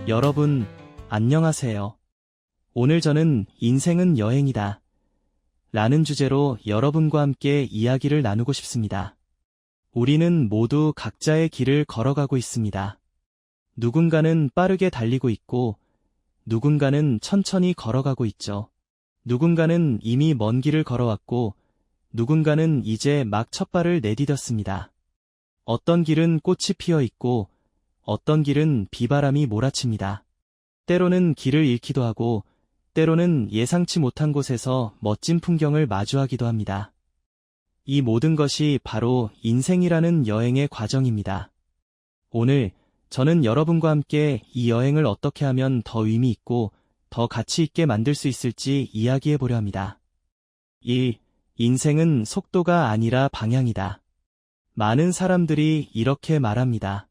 여러분, 안녕하세요. 오늘 저는 인생은 여행이다 라는 주제로 여러분과 함께 이야기를 나누고 싶습니다. 우리는 모두 각자의 길을 걸어가고 있습니다. 누군가는 빠르게 달리고 있고, 누군가는 천천히 걸어가고 있죠. 누군가는 이미 먼 길을 걸어왔고, 누군가는 이제 막 첫 발을 내디뎠습니다. 어떤 길은 꽃이 피어 있고, 어떤 길은 비바람이 몰아칩니다. 때로는 길을 잃기도 하고, 때로는 예상치 못한 곳에서 멋진 풍경을 마주하기도 합니다. 이 모든 것이 바로 인생이라는 여행의 과정입니다. 오늘 저는 여러분과 함께 이 여행을 어떻게 하면 더 의미 있고 더 가치 있게 만들 수 있을지 이야기해 보려 합니다. 1. 인생은 속도가 아니라 방향이다. 많은 사람들이 이렇게 말합니다.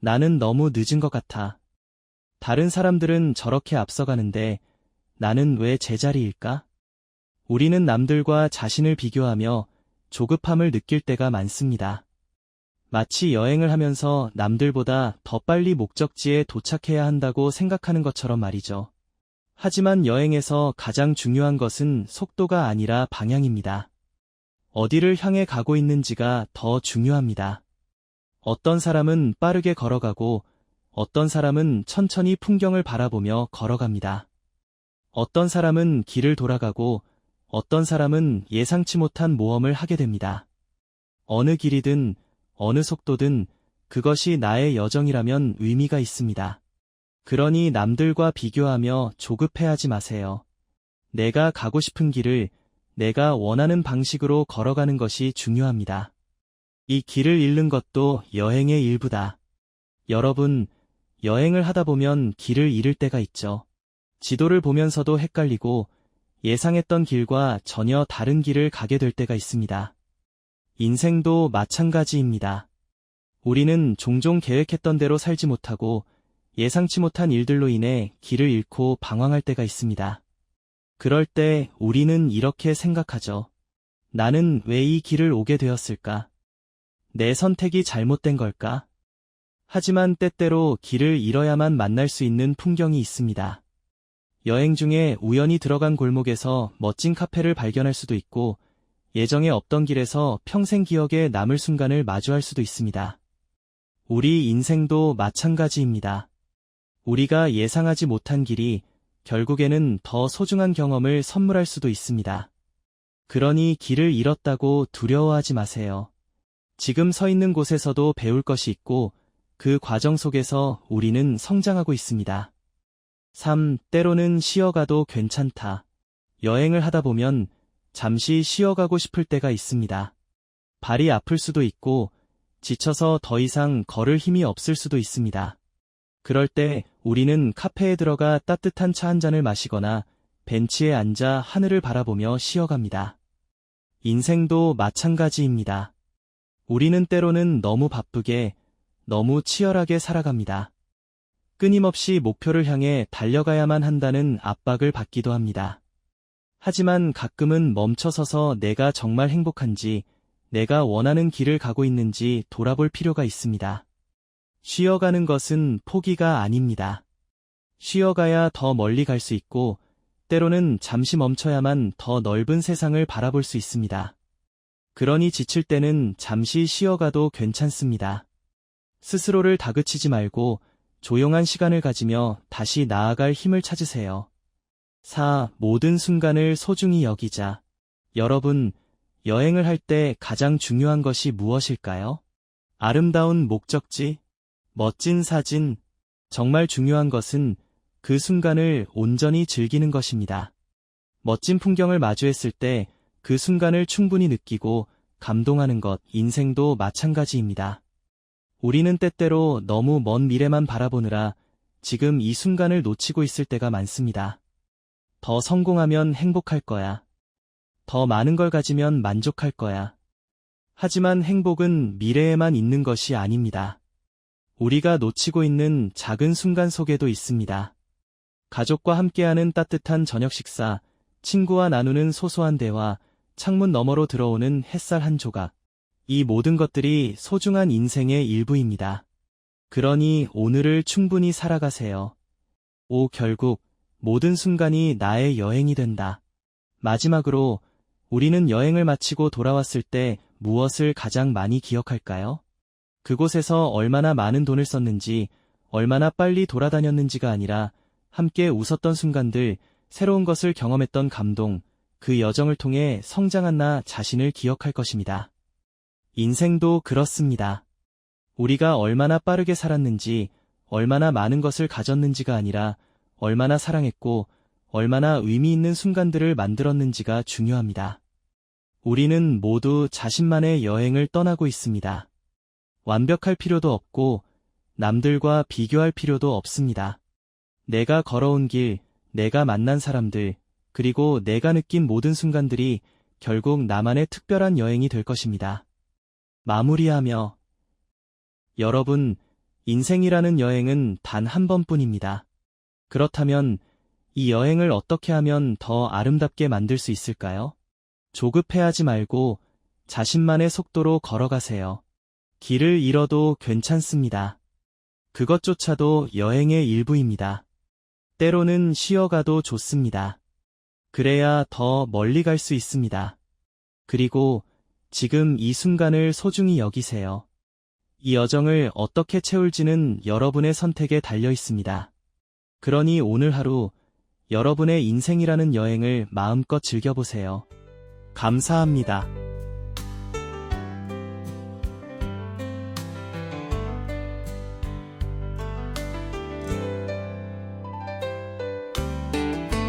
나는 너무 늦은 것 같아. 다른 사람들은 저렇게 앞서가는데 나는 왜 제자리일까? 우리는 남들과 자신을 비교하며 조급함을 느낄 때가 많습니다. 마치 여행을 하면서 남들보다 더 빨리 목적지에 도착해야 한다고 생각하는 것처럼 말이죠. 하지만 여행에서 가장 중요한 것은 속도가 아니라 방향입니다. 어디를 향해 가고 있는지가 더 중요합니다. 어떤 사람은 빠르게 걸어가고 어떤 사람은 천천히 풍경을 바라보며 걸어갑니다. 어떤 사람은 길을 돌아가고 어떤 사람은 예상치 못한 모험을 하게 됩니다. 어느 길이든 어느 속도든 그것이 나의 여정이라면 의미가 있습니다. 그러니 남들과 비교하며 조급해하지 마세요. 내가 가고 싶은 길을 내가 원하는 방식으로 걸어가는 것이 중요합니다. 이 길을 잃는 것도 여행의 일부다. 여러분, 여행을 하다 보면 길을 잃을 때가 있죠. 지도를 보면서도 헷갈리고 예상했던 길과 전혀 다른 길을 가게 될 때가 있습니다. 인생도 마찬가지입니다. 우리는 종종 계획했던 대로 살지 못하고 예상치 못한 일들로 인해 길을 잃고 방황할 때가 있습니다. 그럴 때 우리는 이렇게 생각하죠. 나는 왜 이 길을 오게 되었을까? 내 선택이 잘못된 걸까? 하지만 때때로 길을 잃어야만 만날 수 있는 풍경이 있습니다. 여행 중에 우연히 들어간 골목에서 멋진 카페를 발견할 수도 있고, 예정에 없던 길에서 평생 기억에 남을 순간을 마주할 수도 있습니다. 우리 인생도 마찬가지입니다. 우리가 예상하지 못한 길이 결국에는 더 소중한 경험을 선물할 수도 있습니다. 그러니 길을 잃었다고 두려워하지 마세요. 지금 서 있는 곳에서도 배울 것이 있고 그 과정 속에서 우리는 성장하고 있습니다. 3. 때로는 쉬어가도 괜찮다. 여행을 하다 보면 잠시 쉬어가고 싶을 때가 있습니다. 발이 아플 수도 있고 지쳐서 더 이상 걸을 힘이 없을 수도 있습니다. 그럴 때 우리는 카페에 들어가 따뜻한 차 한 잔을 마시거나 벤치에 앉아 하늘을 바라보며 쉬어갑니다. 인생도 마찬가지입니다. 우리는 때로는 너무 바쁘게, 너무 치열하게 살아갑니다. 끊임없이 목표를 향해 달려가야만 한다는 압박을 받기도 합니다. 하지만 가끔은 멈춰서서 내가 정말 행복한지, 내가 원하는 길을 가고 있는지 돌아볼 필요가 있습니다. 쉬어가는 것은 포기가 아닙니다. 쉬어가야 더 멀리 갈 수 있고, 때로는 잠시 멈춰야만 더 넓은 세상을 바라볼 수 있습니다. 그러니 지칠 때는 잠시 쉬어가도 괜찮습니다. 스스로를 다그치지 말고 조용한 시간을 가지며 다시 나아갈 힘을 찾으세요. 4. 모든 순간을 소중히 여기자. 여러분, 여행을 할 때 가장 중요한 것이 무엇일까요? 아름다운 목적지, 멋진 사진, 정말 중요한 것은 그 순간을 온전히 즐기는 것입니다. 멋진 풍경을 마주했을 때 그 순간을 충분히 느끼고 감동하는 것, 인생도 마찬가지입니다. 우리는 때때로 너무 먼 미래만 바라보느라 지금 이 순간을 놓치고 있을 때가 많습니다. 더 성공하면 행복할 거야. 더 많은 걸 가지면 만족할 거야. 하지만 행복은 미래에만 있는 것이 아닙니다. 우리가 놓치고 있는 작은 순간 속에도 있습니다. 가족과 함께하는 따뜻한 저녁 식사, 친구와 나누는 소소한 대화, 창문 너머로 들어오는 햇살 한 조각. 이 모든 것들이 소중한 인생의 일부입니다. 그러니 오늘을 충분히 살아가세요. 결국 모든 순간이 나의 여행이 된다. 마지막으로 우리는 여행을 마치고 돌아왔을 때 무엇을 가장 많이 기억할까요? 그곳에서 얼마나 많은 돈을 썼는지, 얼마나 빨리 돌아다녔는지가 아니라 함께 웃었던 순간들, 새로운 것을 경험했던 감동, 그 여정을 통해 성장한 나 자신을 기억할 것입니다. 인생도 그렇습니다. 우리가 얼마나 빠르게 살았는지, 얼마나 많은 것을 가졌는지가 아니라 얼마나 사랑했고 얼마나 의미 있는 순간들을 만들었는지가 중요합니다. 우리는 모두 자신만의 여행을 떠나고 있습니다. 완벽할 필요도 없고 남들과 비교할 필요도 없습니다. 내가 걸어온 길, 내가 만난 사람들, 그리고 내가 느낀 모든 순간들이 결국 나만의 특별한 여행이 될 것입니다. 마무리하며 여러분, 인생이라는 여행은 단 한 번뿐입니다. 그렇다면 이 여행을 어떻게 하면 더 아름답게 만들 수 있을까요? 조급해하지 말고 자신만의 속도로 걸어가세요. 길을 잃어도 괜찮습니다. 그것조차도 여행의 일부입니다. 때로는 쉬어가도 좋습니다. 그래야 더 멀리 갈 수 있습니다. 그리고 지금 이 순간을 소중히 여기세요. 이 여정을 어떻게 채울지는 여러분의 선택에 달려 있습니다. 그러니 오늘 하루 여러분의 인생이라는 여행을 마음껏 즐겨보세요. 감사합니다.